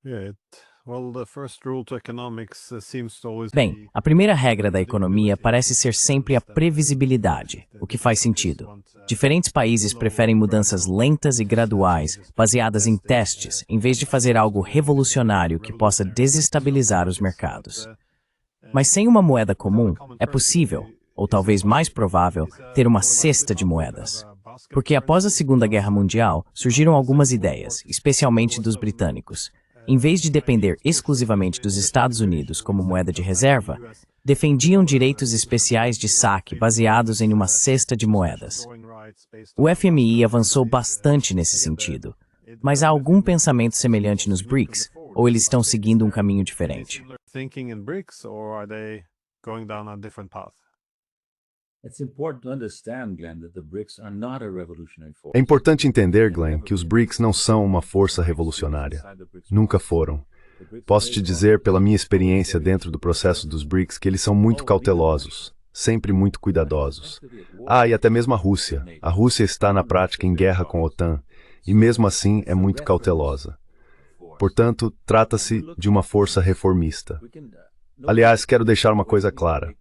Yeah, well, the first rule to economics seems to always Bem, be a primeira regra da economia predictability. parece ser sempre a previsibilidade, o que faz Economies sentido. want Diferentes países slow, preferem mudanças gradual lentas e graduais, changes being baseadas em tested testes, em vez de as fazer opposed algo to revolucionário que possa revolutionary desestabilizar os changes. But mercados. Mas sem uma moeda comum, é possível, ou talvez mais provável, ter uma cesta de moedas. Porque após a Segunda Guerra Mundial, surgiram algumas ideias, especialmente dos britânicos. Em vez de depender exclusivamente dos Estados Unidos como moeda de reserva, defendiam direitos especiais de saque baseados em uma cesta de moedas. O FMI avançou bastante nesse sentido. Mas há algum pensamento semelhante nos BRICS, ou eles estão seguindo um caminho diferente? Thinking in BRICS, or are they going down a different path? It's important to understand, Glenn, that the BRICS are not a revolutionary É force. importante entender, Glenn, que os BRICS não são uma força revolucionária. Nunca foram. Posso te dizer, pela minha experiência dentro do processo dos BRICS, que eles são muito cautelosos, sempre muito cuidadosos. E até mesmo a Rússia. A Rússia está na prática em guerra com a OTAN, e mesmo assim é muito cautelosa. Portanto, trata-se de uma força reformista. Aliás, quero deixar uma coisa clara.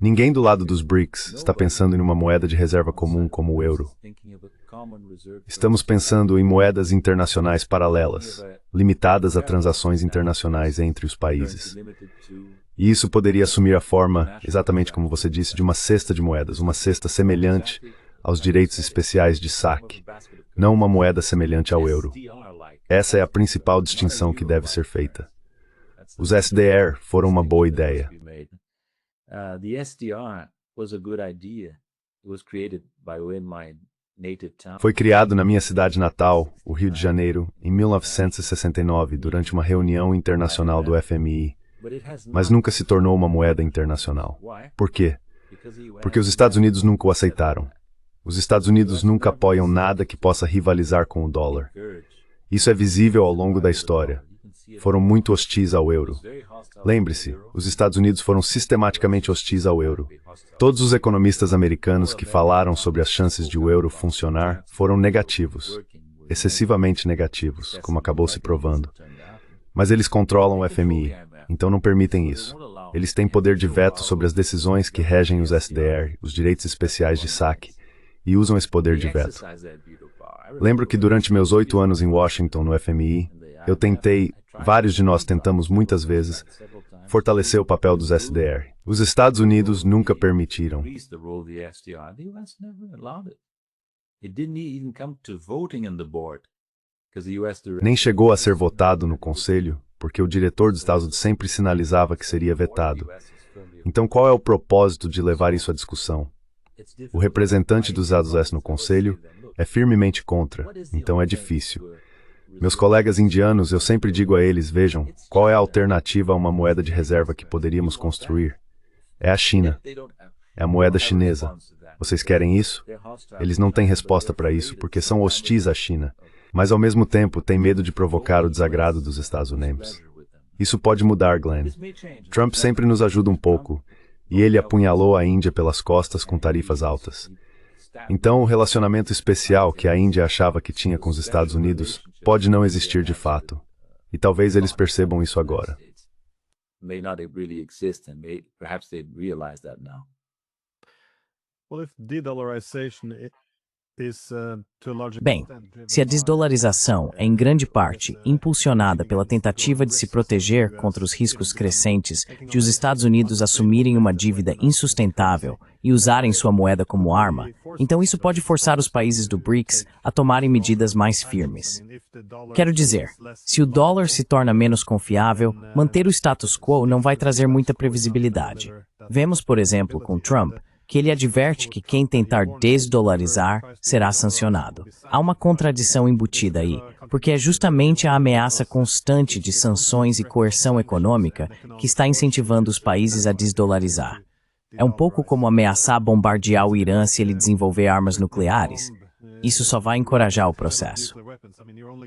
Ninguém do lado dos BRICS está pensando em uma moeda de reserva comum como o euro. Estamos pensando em moedas internacionais paralelas, limitadas a transações internacionais entre os países. E isso poderia assumir a forma, exatamente como você disse, de uma cesta de moedas, uma cesta semelhante aos direitos especiais de saque, não uma moeda semelhante ao euro. Essa é a principal distinção que deve ser feita. Os SDR foram uma boa ideia. The SDR was a good idea. It was created by in my native town. Foi criado na minha cidade natal, o Rio de Janeiro, em 1969, durante uma reunião internacional do FMI, mas nunca se tornou uma moeda internacional. Por quê? Porque os Estados Unidos nunca o aceitaram. Os Estados Unidos nunca apoiam nada que possa rivalizar com o dólar. Isso é visível ao longo da história. Foram muito hostis ao euro. Lembre-se, os Estados Unidos foram sistematicamente hostis ao euro. Todos os economistas americanos que falaram sobre as chances de o euro funcionar foram negativos, excessivamente negativos, como acabou se provando. Mas eles controlam o FMI, então não permitem isso. Eles têm poder de veto sobre as decisões que regem os SDR, os direitos especiais de saque, e usam esse poder de veto. Lembro que durante meus 8 anos em Washington, no FMI, vários de nós tentamos muitas vezes, fortalecer o papel dos SDR. Os Estados Unidos nunca permitiram. Nem chegou a ser votado no Conselho, porque o diretor dos Estados Unidos sempre sinalizava que seria vetado. Então qual é o propósito de levar isso à discussão? O representante dos Estados Unidos no Conselho é firmemente contra, então é difícil. Meus colegas indianos, eu sempre digo a eles, vejam, qual é a alternativa a uma moeda de reserva que poderíamos construir? É a China. É a moeda chinesa. Vocês querem isso? Eles não têm resposta para isso porque são hostis à China, mas ao mesmo tempo têm medo de provocar o desagrado dos Estados Unidos. Isso pode mudar, Glenn. Trump sempre nos ajuda um pouco, e ele apunhalou a Índia pelas costas com tarifas altas. Então, o relacionamento especial que a Índia achava que tinha com os Estados Unidos pode não existir de fato. E talvez eles percebam isso agora. Well, if de-dollarization is to a large Bem, extent driven se a by, desdolarização é em grande parte impulsionada pela tentativa de se proteger contra os riscos crescentes de os Estados Unidos assumirem uma dívida insustentável e usarem sua moeda como arma, então isso pode forçar os países do BRICS a tomarem medidas mais firmes. Quero dizer, se o dólar se torna menos confiável, manter o status quo não vai trazer muita previsibilidade. Vemos, por exemplo, com Trump, que ele adverte que quem tentar desdolarizar será sancionado. Há uma contradição embutida aí, porque é justamente a ameaça constante de sanções e coerção econômica que está incentivando os países a desdolarizar. É um pouco como ameaçar bombardear o Irã se ele desenvolver armas nucleares. Isso só vai encorajar o processo.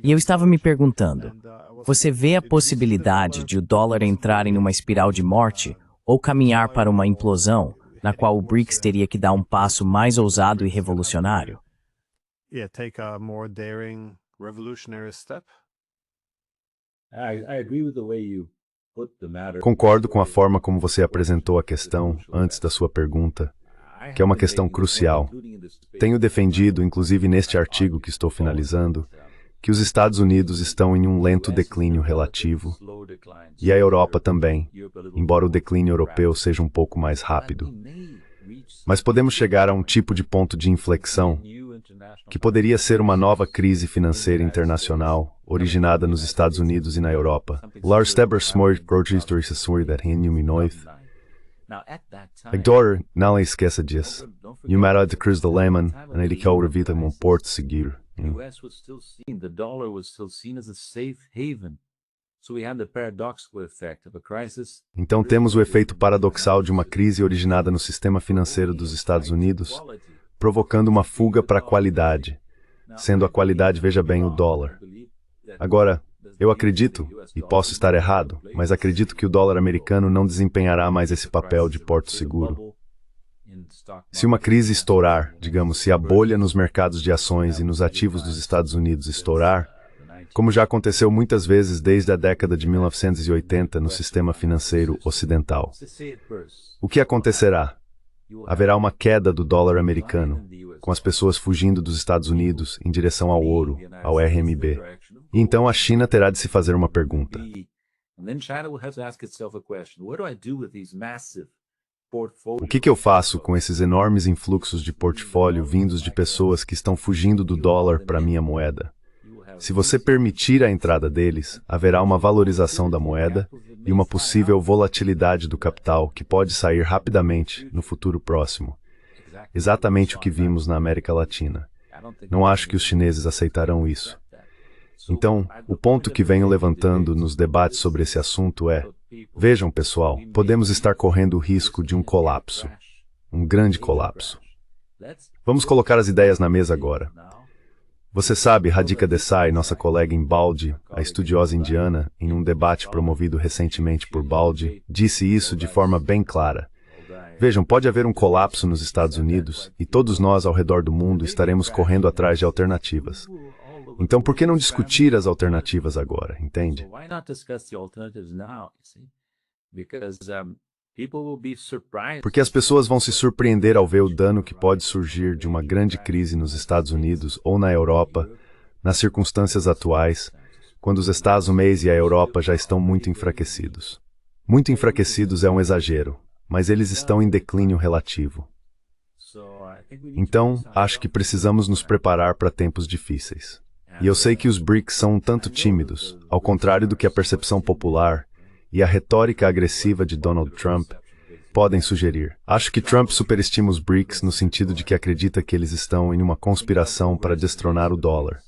E eu estava me perguntando, você vê a possibilidade de o dólar entrar em uma espiral de morte ou caminhar para uma implosão, na qual o BRICS teria que dar um passo mais ousado e revolucionário? take a more daring revolutionary step? I agree with the way you put the matter. Concordo com a forma como você apresentou a questão antes da sua pergunta, que é uma questão crucial. Tenho defendido, inclusive neste artigo que estou finalizando, que os Estados Unidos estão em um lento declínio relativo, e a Europa também, embora o declínio europeu seja um pouco mais rápido. Mas podemos chegar a um tipo de ponto de inflexão que poderia ser uma nova crise financeira internacional originada nos Estados Unidos e na Europa. Lars Steber smort grootste dat nooit. Agora, não esqueça disso. You matter de Cruz de Lehman, en ele que evita um porto seguro. The US was still seen, the dollar was still seen as a safe haven. So we had the paradoxical effect of a crisis. Então temos o efeito paradoxal de uma crise originada no sistema financeiro dos Estados Unidos, provocando uma fuga para a qualidade, sendo a qualidade, veja bem, o dólar. Agora, eu acredito, e posso estar errado, mas acredito que o dólar americano não desempenhará mais esse papel de porto seguro. Se uma crise estourar, digamos, se a bolha nos mercados de ações e nos ativos dos Estados Unidos estourar, como já aconteceu muitas vezes desde a década de 1980 no sistema financeiro ocidental, o que acontecerá? Haverá uma queda do dólar americano, com as pessoas fugindo dos Estados Unidos em direção ao ouro, ao RMB. E então a China terá de se fazer uma pergunta. O que eu faço com esses enormes influxos de portfólio vindos de pessoas que estão fugindo do dólar para minha moeda? Se você permitir a entrada deles, haverá uma valorização da moeda e uma possível volatilidade do capital que pode sair rapidamente no futuro próximo. Exatamente o que vimos na América Latina. Não acho que os chineses aceitarão isso. Então, o ponto que venho levantando nos debates sobre esse assunto é: vejam, pessoal, podemos estar correndo o risco de um colapso, um grande colapso. Vamos colocar as ideias na mesa agora. Você sabe, Radhika Desai, nossa colega em Balde, a estudiosa indiana, em um debate promovido recentemente por Balde, disse isso de forma bem clara. Vejam, pode haver um colapso nos Estados Unidos e todos nós ao redor do mundo estaremos correndo atrás de alternativas. Então, por que não discutir as alternativas agora, entende? Porque as pessoas vão se surpreender ao ver o dano que pode surgir de uma grande crise nos Estados Unidos ou na Europa, nas circunstâncias atuais, quando os Estados Unidos e a Europa já estão muito enfraquecidos. Muito enfraquecidos é um exagero, mas eles estão em declínio relativo. Então, acho que precisamos nos preparar para tempos difíceis. E eu sei que os BRICS são um tanto tímidos, ao contrário do que a percepção popular e a retórica agressiva de Donald Trump podem sugerir. Acho que Trump superestima os BRICS no sentido de que acredita que eles estão em uma conspiração para destronar o dólar.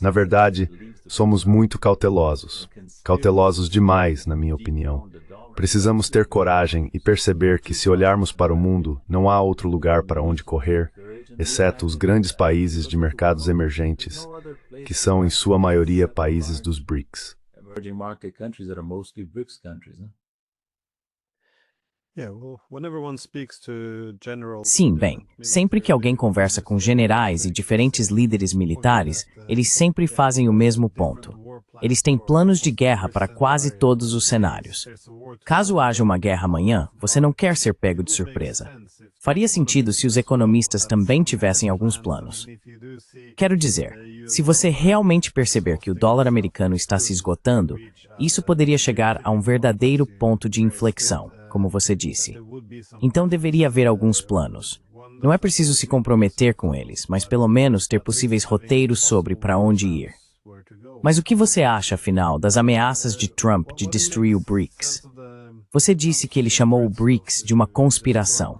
Na verdade, somos muito cautelosos. Cautelosos demais, na minha opinião. Precisamos ter coragem e perceber que, se olharmos para o mundo, não há outro lugar para onde correr, exceto os grandes países de mercados emergentes, que são, em sua maioria, países dos BRICS. Sim, bem, sempre que alguém conversa com generais e diferentes líderes militares, eles sempre fazem o mesmo ponto. Eles têm planos de guerra para quase todos os cenários. Caso haja uma guerra amanhã, você não quer ser pego de surpresa. Faria sentido se os economistas também tivessem alguns planos. Quero dizer, se você realmente perceber que o dólar americano está se esgotando, isso poderia chegar a um verdadeiro ponto de inflexão, como você disse. Então deveria haver alguns planos. Não é preciso se comprometer com eles, mas pelo menos ter possíveis roteiros sobre para onde ir. Mas o que você acha, afinal, das ameaças de Trump de destruir o BRICS? Você disse que ele chamou o BRICS de uma conspiração.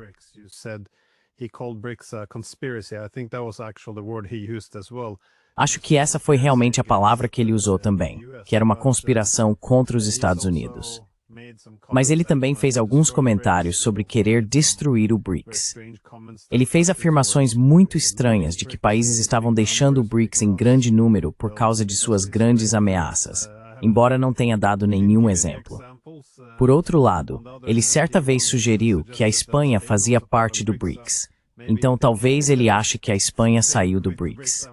Acho que essa foi realmente a palavra que ele usou também, que era uma conspiração contra os Estados Unidos. Mas ele também fez alguns comentários sobre querer destruir o BRICS. Ele fez afirmações muito estranhas de que países estavam deixando o BRICS em grande número por causa de suas grandes ameaças, embora não tenha dado nenhum exemplo. Por outro lado, ele certa vez sugeriu que a Espanha fazia parte do BRICS. Então talvez ele ache que a Espanha saiu do BRICS.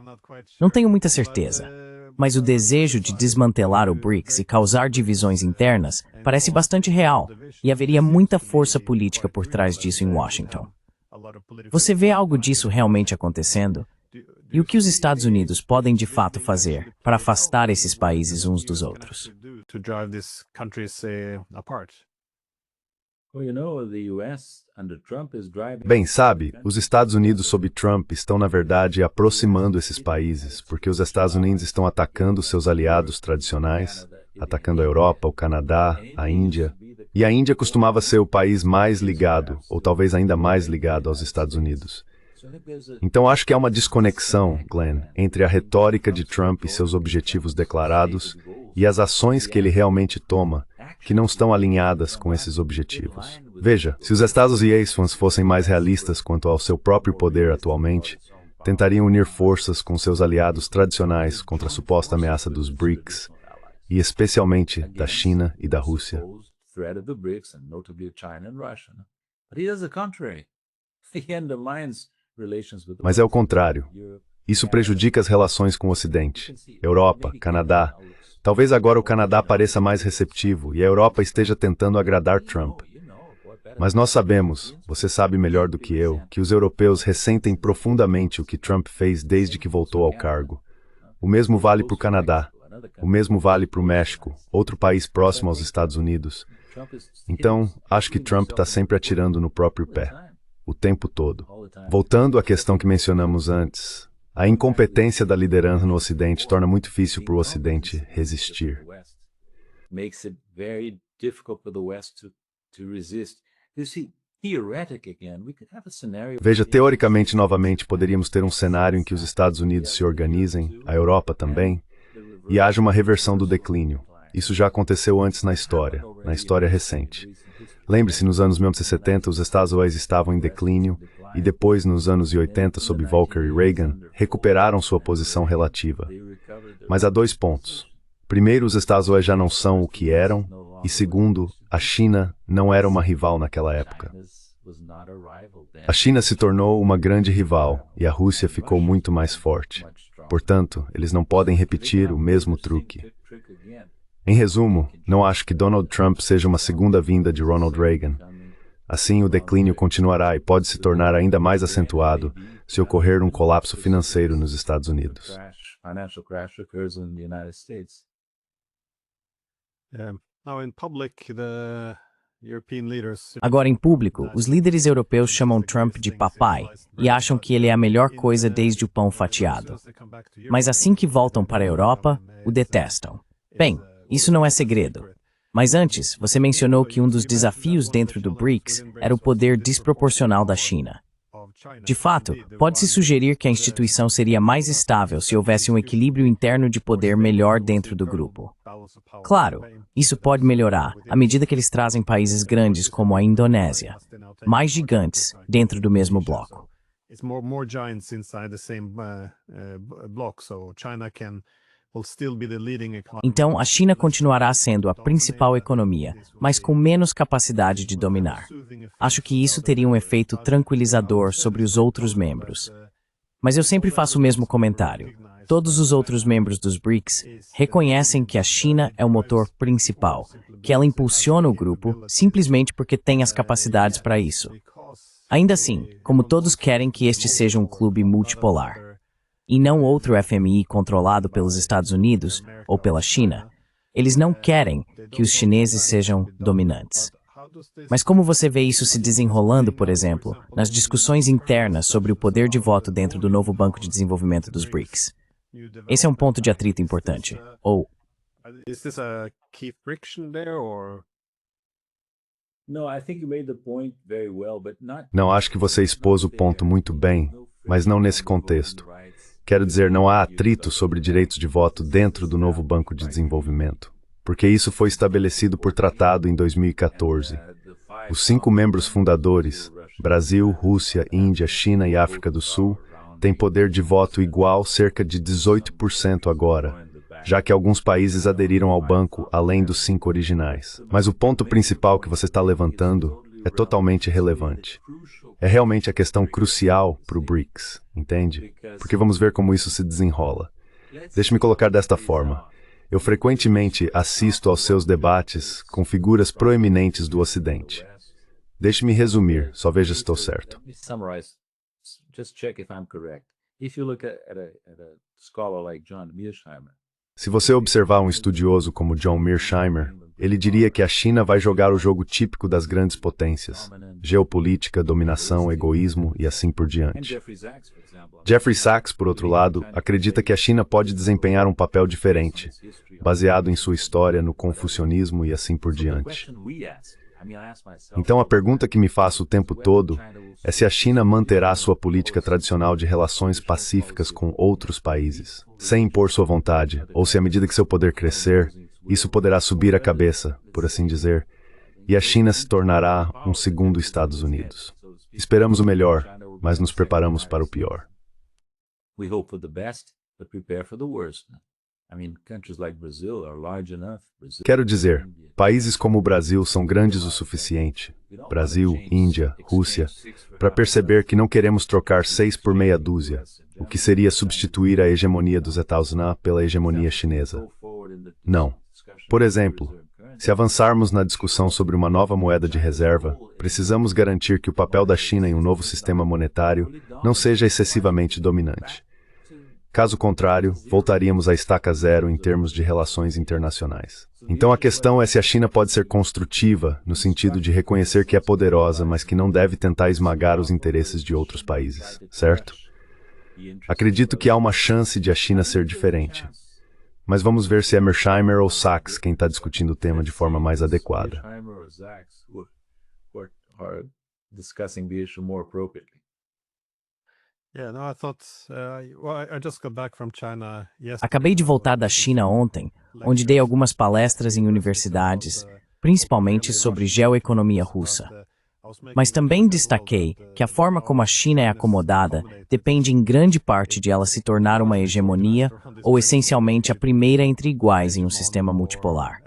Não tenho muita certeza. Mas o desejo de desmantelar o BRICS e causar divisões internas parece bastante real, e haveria muita força política por trás disso em Washington. Você vê algo disso realmente acontecendo? E o que os Estados Unidos podem de fato fazer para afastar esses países uns dos outros? To drive these countries apart. Well, you know, the US under Trump is driving. Bem, sabe, os Estados Unidos sob Trump estão, na verdade, aproximando esses países, porque os Estados Unidos estão atacando seus aliados tradicionais, atacando a Europa, o Canadá, a Índia. E a Índia costumava ser o país mais ligado, ou talvez ainda mais ligado aos Estados Unidos. Então acho que há uma desconexão, Glenn, entre a retórica de Trump e seus objetivos declarados e as ações que ele realmente toma, que não estão alinhadas com esses objetivos. Veja, se os Estados Unidos fossem mais realistas quanto ao seu próprio poder atualmente, tentariam unir forças com seus aliados tradicionais contra a suposta ameaça dos BRICS, e especialmente da China e da Rússia. Mas é o contrário. Isso prejudica as relações com o Ocidente, Europa, Canadá. Talvez agora o Canadá pareça mais receptivo e a Europa esteja tentando agradar Trump. Mas nós sabemos, você sabe melhor do que eu, que os europeus ressentem profundamente o que Trump fez desde que voltou ao cargo. O mesmo vale para o Canadá. O mesmo vale para o México, outro país próximo aos Estados Unidos. Então, acho que Trump está sempre atirando no próprio pé, o tempo todo. Voltando à questão que mencionamos antes, a incompetência da liderança no Ocidente torna muito difícil para o Ocidente resistir. Veja, teoricamente, novamente, poderíamos ter um cenário em que os Estados Unidos se organizem, a Europa também, e haja uma reversão do declínio. Isso já aconteceu antes na história recente. Lembre-se, nos anos 1970, os Estados Unidos estavam em declínio, e depois, nos anos 80, sob Volcker e Reagan, recuperaram sua posição relativa. Mas há 2 pontos. Primeiro, os Estados Unidos já não são o que eram, e segundo, a China não era uma rival naquela época. A China se tornou uma grande rival, e a Rússia ficou muito mais forte. Portanto, eles não podem repetir o mesmo truque. Em resumo, não acho que Donald Trump seja uma segunda vinda de Ronald Reagan. Assim, o declínio continuará e pode se tornar ainda mais acentuado se ocorrer um colapso financeiro nos Estados Unidos. Agora, em público, os líderes europeus chamam Trump de papai e acham que ele é a melhor coisa desde o pão fatiado. Mas assim que voltam para a Europa, o detestam. Bem, isso não é segredo. Mas antes, você mencionou que um dos desafios dentro do BRICS era o poder desproporcional da China. De fato, pode-se sugerir que a instituição seria mais estável se houvesse um equilíbrio interno de poder melhor dentro do grupo. Claro, isso pode melhorar à medida que eles trazem países grandes como a Indonésia, mais gigantes dentro do mesmo bloco. Então, a China continuará sendo a principal economia, mas com menos capacidade de dominar. Acho que isso teria um efeito tranquilizador sobre os outros membros. Mas eu sempre faço o mesmo comentário. Todos os outros membros dos BRICS reconhecem que a China é o motor principal, que ela impulsiona o grupo simplesmente porque tem as capacidades para isso. Ainda assim, como todos querem que este seja um clube multipolar, e não outro FMI controlado pelos Estados Unidos ou pela China, eles não querem que os chineses sejam dominantes. Mas como você vê isso se desenrolando, por exemplo, nas discussões internas sobre o poder de voto dentro do novo Banco de Desenvolvimento dos BRICS? Esse é um ponto de atrito importante. Ou Não, acho que você expôs o ponto muito bem, mas não nesse contexto. Quero dizer, não há atrito sobre direitos de voto dentro do novo Banco de Desenvolvimento, porque isso foi estabelecido por tratado em 2014. Os 5 membros fundadores, Brasil, Rússia, Índia, China e África do Sul, têm poder de voto igual cerca de 18% agora, já que alguns países aderiram ao banco além dos 5 originais. Mas o ponto principal que você está levantando é totalmente relevante. É realmente a questão crucial para o BRICS, entende? Porque vamos ver como isso se desenrola. Deixe-me colocar desta forma. Eu frequentemente assisto aos seus debates com figuras proeminentes do Ocidente. Deixe-me resumir, só veja se estou certo. Let me summarize. Just check if I'm correct. If you look at a scholar like John Mearsheimer, Se você observar um estudioso como John Mearsheimer, ele diria que a China vai jogar o jogo típico das grandes potências: geopolítica, dominação, egoísmo e assim por and diante. Jeffrey Sachs, for example, Jeffrey Sachs, por outro lado, acredita que a China pode desempenhar um papel diferente, baseado em sua história, no confucionismo e assim por the diante. question we ask, I ask myself, Então a pergunta que me faço o tempo todo é se a China manterá sua política tradicional de relações pacíficas com outros países, sem impor sua vontade, ou se à medida que seu poder crescer, isso poderá subir a cabeça, por assim dizer, e a China se tornará um segundo Estados Unidos. Esperamos o melhor, mas nos preparamos para o pior. we hope for the best, but prepare for the worst. Countries like Brazil are large enough. Quero dizer, países como o Brasil são grandes o suficiente, Brasil, Índia, Rússia, para perceber que não queremos trocar 6 por meia dúzia, o que seria substituir a hegemonia dos Etausná pela hegemonia chinesa. Não. Por exemplo, se avançarmos na discussão sobre uma nova moeda de reserva, precisamos garantir que o papel da China em um novo sistema monetário não seja excessivamente dominante. Caso contrário, voltaríamos à estaca zero em termos de relações internacionais. Então a questão é se a China pode ser construtiva, no sentido de reconhecer que é poderosa, mas que não deve tentar esmagar os interesses de outros países, certo? Acredito que há uma chance de a China ser diferente. Mas vamos ver se é Mearsheimer ou Sachs quem está discutindo o tema de forma mais adequada. Discussing the issue more appropriately. Yeah, no, I thought, I just got back from China yesterday. Acabei de voltar da China ontem, onde dei algumas palestras em universidades, principalmente sobre geoeconomia russa. Mas também destaquei que a forma como a China é acomodada depende em grande parte de ela se tornar uma hegemonia ou essencialmente a primeira entre iguais em um sistema multipolar.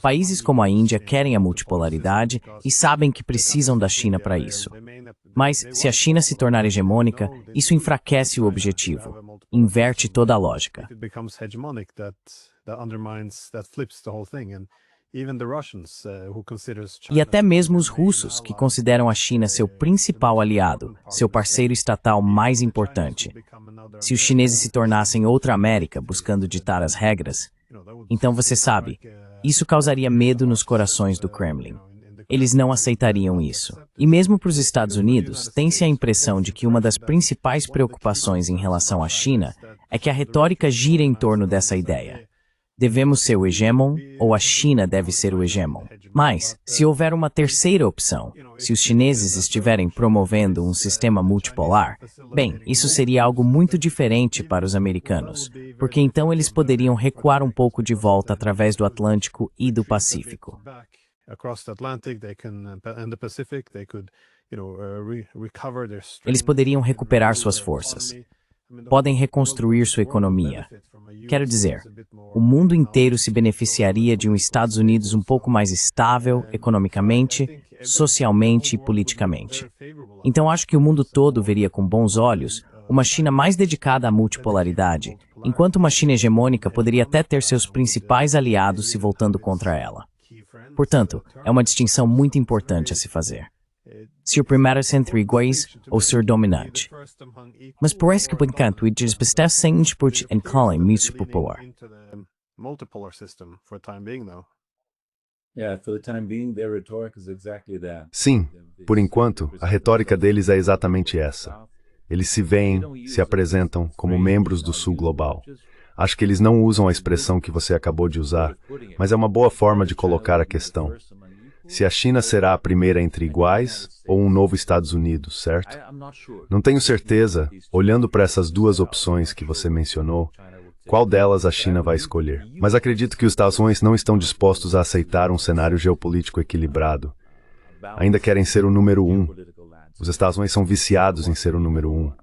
Países como a Índia querem a multipolaridade e sabem que precisam da China para isso. Mas, se a China se tornar hegemônica, isso enfraquece o objetivo, inverte toda a lógica. E até mesmo os russos, que consideram a China seu principal aliado, seu parceiro estatal mais importante. Se os chineses se tornassem outra América, buscando ditar as regras, então você sabe, isso causaria medo nos corações do Kremlin. Eles não aceitariam isso. E mesmo para os Estados Unidos, tem-se a impressão de que uma das principais preocupações em relação à China é que a retórica gira em torno dessa ideia. Devemos ser o hegemon ou a China deve ser o hegemon? Mas, se houver uma terceira opção, se os chineses estiverem promovendo um sistema multipolar, bem, isso seria algo muito diferente para os americanos, porque então eles poderiam recuar um pouco de volta através do Atlântico e do Pacífico. Eles poderiam recuperar suas forças. Podem reconstruir sua economia. Quero dizer, o mundo inteiro se beneficiaria de um Estados Unidos um pouco mais estável economicamente, socialmente e politicamente. Então acho que o mundo todo veria com bons olhos uma China mais dedicada à multipolaridade, enquanto uma China hegemônica poderia até ter seus principais aliados se voltando contra ela. Portanto, é uma distinção muito importante a se fazer. Ser primeiro entre iguais ou ser dominante. Mas parece que, por enquanto, eles estão sem disputa em calem multipolar. Sim, por enquanto, a retórica deles é exatamente essa. Eles se veem, se apresentam como membros do Sul Global. Acho que eles não usam a expressão que você acabou de usar, mas é uma boa forma de colocar a questão. Se a China será a primeira entre iguais ou um novo Estados Unidos, certo? Não tenho certeza, olhando para essas duas opções que você mencionou, qual delas a China vai escolher. Mas acredito que os Estados Unidos não estão dispostos a aceitar um cenário geopolítico equilibrado. Ainda querem ser o número 1. Os Estados Unidos são viciados em ser o número 1.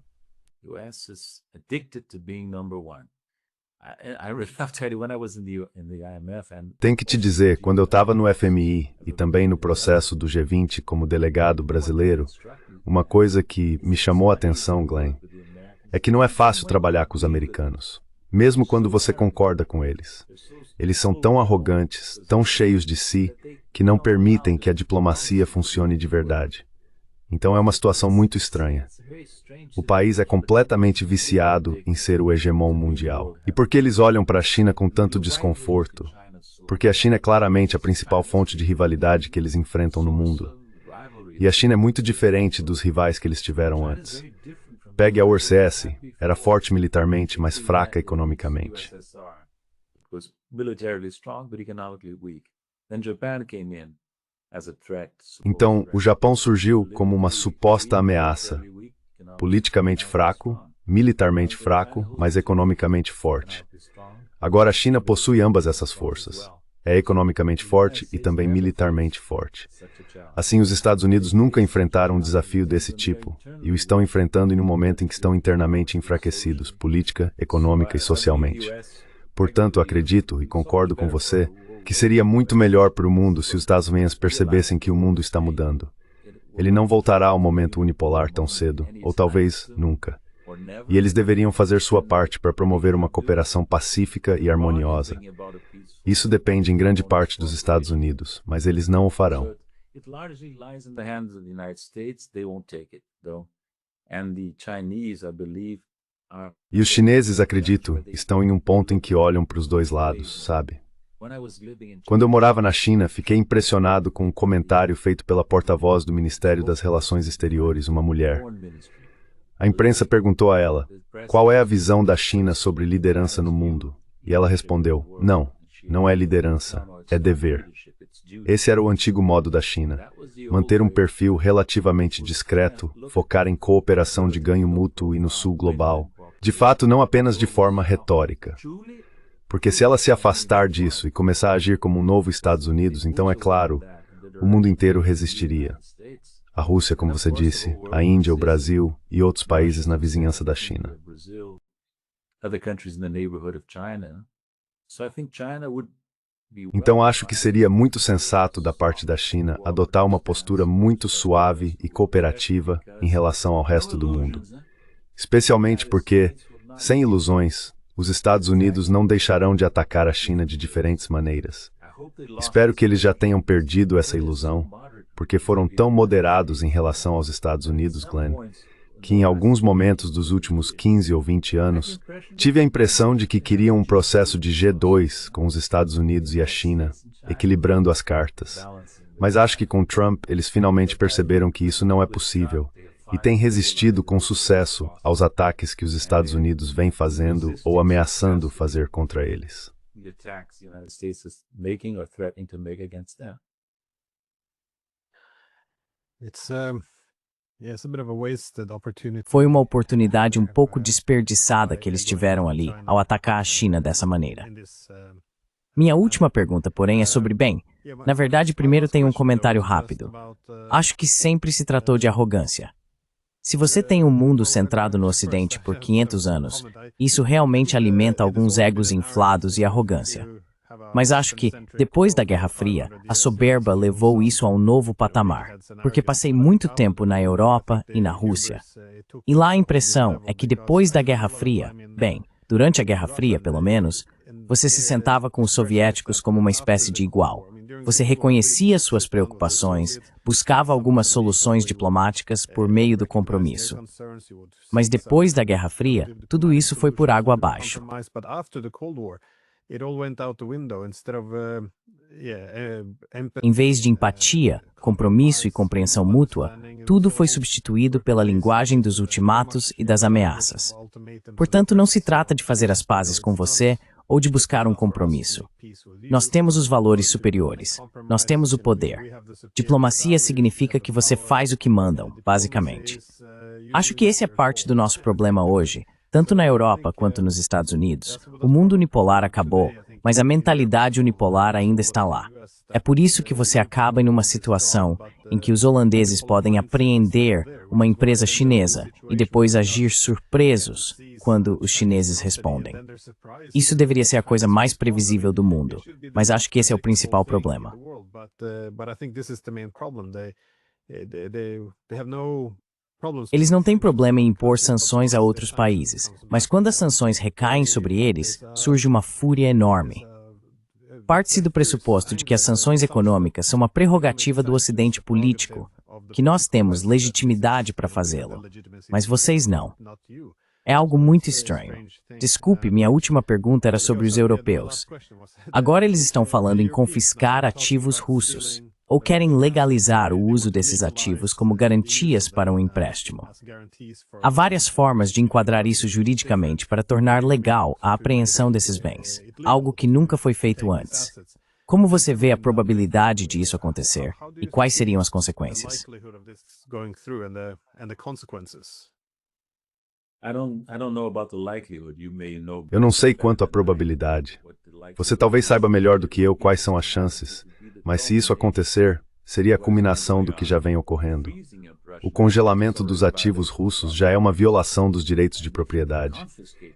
Tenho que te dizer, quando eu estava no FMI e também no processo do G20 como delegado brasileiro, uma coisa que me chamou a atenção, Glenn, é que não é fácil trabalhar com os americanos. mesmo quando você concorda com eles. Eles são tão arrogantes, tão cheios de si, que não permitem que a diplomacia funcione de verdade. Então é uma situação muito estranha. O país é completamente viciado em ser o hegemon mundial. E por que eles olham para a China com tanto desconforto? Porque a China é claramente a principal fonte de rivalidade que eles enfrentam no mundo. E a China é muito diferente dos rivais que eles tiveram antes. Pegue a URSS, era forte militarmente, mas fraca economicamente. Então, o Japão surgiu como uma suposta ameaça, politicamente fraco, militarmente fraco, mas economicamente forte. Agora a China possui ambas essas forças. É economicamente forte e também militarmente forte. Assim, os Estados Unidos nunca enfrentaram um desafio desse tipo, e o estão enfrentando em um momento em que estão internamente enfraquecidos, política, econômica e socialmente. Portanto, acredito, e concordo com você, que seria muito melhor para o mundo se os Estados Unidos percebessem que o mundo está mudando. Ele não voltará ao momento unipolar tão cedo, ou talvez nunca. E eles deveriam fazer sua parte para promover uma cooperação pacífica e harmoniosa. Isso depende em grande parte dos Estados Unidos, mas eles não o farão. E os chineses, acredito, estão em um ponto em que olham para os dois lados, sabe? Quando eu morava na China, fiquei impressionado com um comentário feito pela porta-voz do Ministério das Relações Exteriores, uma mulher. A imprensa perguntou a ela, qual é a visão da China sobre liderança no mundo? E ela respondeu, não é liderança, é dever. Esse era o antigo modo da China. Manter um perfil relativamente discreto, focar em cooperação de ganho mútuo e no sul global. De fato, não apenas de forma retórica. Porque se ela se afastar disso e começar a agir como um novo Estados Unidos, então é claro, o mundo inteiro resistiria. A Rússia, como você disse, a Índia, o Brasil e outros países na vizinhança da China. Então acho que seria muito sensato da parte da China adotar uma postura muito suave e cooperativa em relação ao resto do mundo. Especialmente porque, sem ilusões, os Estados Unidos não deixarão de atacar a China de diferentes maneiras. Espero que eles já tenham perdido essa ilusão, porque foram tão moderados em relação aos Estados Unidos, Glenn, que em alguns momentos dos últimos 15 ou 20 anos, tive a impressão de que queriam um processo de G2 com os Estados Unidos e a China, equilibrando as cartas. Mas acho que com Trump eles finalmente perceberam que isso não é possível e têm resistido com sucesso aos ataques que os Estados Unidos vêm fazendo ou ameaçando fazer contra eles. Foi uma oportunidade um pouco desperdiçada que eles tiveram ali ao atacar a China dessa maneira. Minha última pergunta, porém, é sobre bem. Na verdade, primeiro tem um comentário rápido. Acho que sempre se tratou de arrogância. Se você tem um mundo centrado no Ocidente por 500 anos, isso realmente alimenta alguns egos inflados e arrogância. Mas acho que, depois da Guerra Fria, a soberba levou isso a um novo patamar, porque passei muito tempo na Europa e na Rússia. E lá a impressão é que depois da Guerra Fria, bem, durante a Guerra Fria, pelo menos, você se sentava com os soviéticos como uma espécie de igual. Você reconhecia suas preocupações, buscava algumas soluções diplomáticas por meio do compromisso. Mas depois da Guerra Fria, tudo isso foi por água abaixo. Em vez de empatia, compromisso e compreensão mútua, tudo foi substituído pela linguagem dos ultimatos e das ameaças. Portanto, não se trata de fazer as pazes com você ou de buscar um compromisso. Nós temos os valores superiores. Nós temos o poder. Diplomacia significa que você faz o que mandam, basicamente. Acho que esse é parte do nosso problema hoje. Tanto na Europa quanto nos Estados Unidos, o mundo unipolar acabou, mas a mentalidade unipolar ainda está lá. É por isso que você acaba em uma situação em que os holandeses podem apreender uma empresa chinesa e depois agir surpresos quando os chineses respondem. Isso deveria ser a coisa mais previsível do mundo, mas acho que esse é o principal problema. Eles não têm problema em impor sanções a outros países, mas quando as sanções recaem sobre eles, surge uma fúria enorme. Parte-se do pressuposto de que as sanções econômicas são uma prerrogativa do Ocidente político, que nós temos legitimidade para fazê-lo, mas vocês não. É algo muito estranho. Desculpe, minha última pergunta era sobre os europeus. Agora eles estão falando em confiscar ativos russos, ou querem legalizar o uso desses ativos como garantias para um empréstimo. Há várias formas de enquadrar isso juridicamente para tornar legal a apreensão desses bens, algo que nunca foi feito antes. Como você vê a probabilidade de isso acontecer e quais seriam as consequências? Eu não sei quanto à probabilidade. Você talvez saiba melhor do que eu quais são as chances, mas se isso acontecer, seria a culminação do que já vem ocorrendo. O congelamento dos ativos russos já é uma violação dos direitos de propriedade.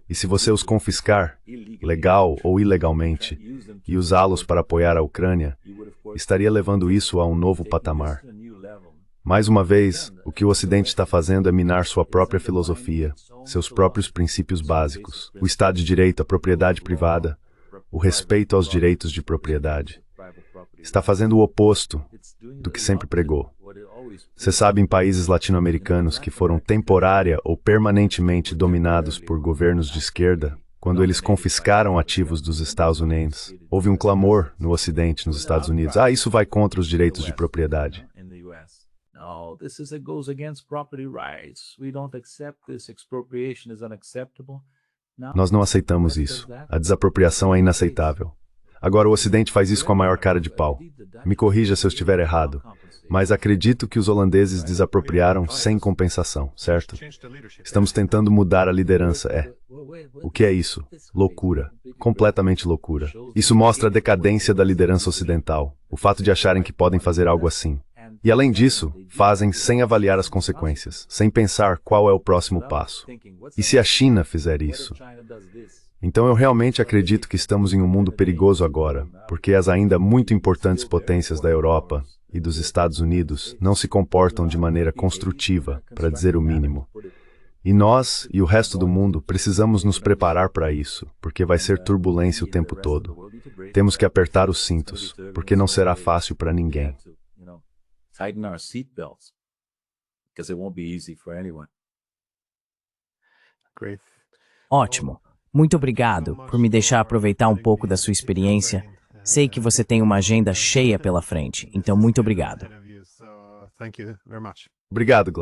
E se você os confiscar, legal ou ilegalmente, e usá-los para apoiar a Ucrânia, estaria levando isso a um novo patamar. Mais uma vez, o que o Ocidente está fazendo é minar sua própria filosofia, seus próprios princípios básicos, o Estado de Direito, a propriedade privada, o respeito aos direitos de propriedade. Está fazendo o oposto do que sempre pregou. Você sabe, em países latino-americanos que foram temporária ou permanentemente dominados por governos de esquerda, quando eles confiscaram ativos dos Estados Unidos, houve um clamor no Ocidente, nos Estados Unidos. Isso vai contra os direitos de propriedade. No, this goes against property rights. We don't accept this. Expropriation is unacceptable. Nós não aceitamos isso. A desapropriação é inaceitável. Agora o Ocidente faz isso com a maior cara de pau. Me corrija se eu estiver errado, mas acredito que os holandeses desapropriaram sem compensação, certo? Estamos tentando mudar a liderança, O que é isso? Loucura. Completamente loucura. Isso mostra a decadência da liderança ocidental, o fato de acharem que podem fazer algo assim. E além disso, fazem sem avaliar as consequências, sem pensar qual é o próximo passo. E se a China fizer isso? Então eu realmente acredito que estamos em um mundo perigoso agora, porque as ainda muito importantes potências da Europa e dos Estados Unidos não se comportam de maneira construtiva, para dizer o mínimo. E nós e o resto do mundo precisamos nos preparar para isso, porque vai ser turbulência o tempo todo. Temos que apertar os cintos, porque não será fácil para ninguém. Tighten our seatbelts, because it won't be easy for anyone. Ótimo. Muito obrigado por me deixar aproveitar um pouco da sua experiência. Sei que você tem uma agenda cheia pela frente, então muito obrigado. Obrigado, Glenn.